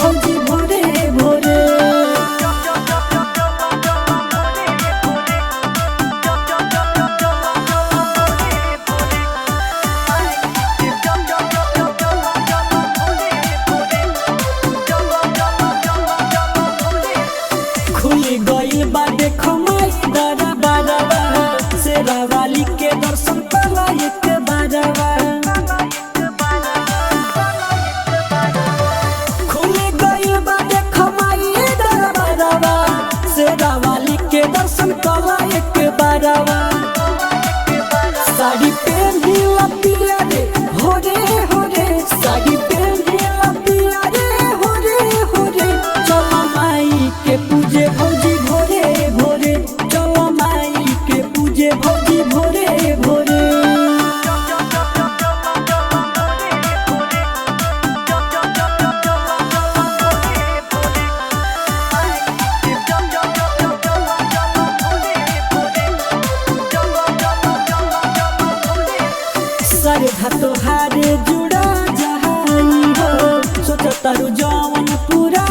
भौजी भोरे भोरे खुली गइल बा देखो माई दरबारवा शेरा वाली के दर्शन करा एक बारवा के दर्शन करा एक बारवा साड़ी पहनी लपिया रे होरे होरे साड़ी पहनी लपिया रे होरे होरे चलो माई के पूजे भौजी भोरे भोरे चलो माई के पूजे भौजी भोरे भोरे सरधा तोहारे जुड़ा जहाई हो सोच तारू जौन पूरा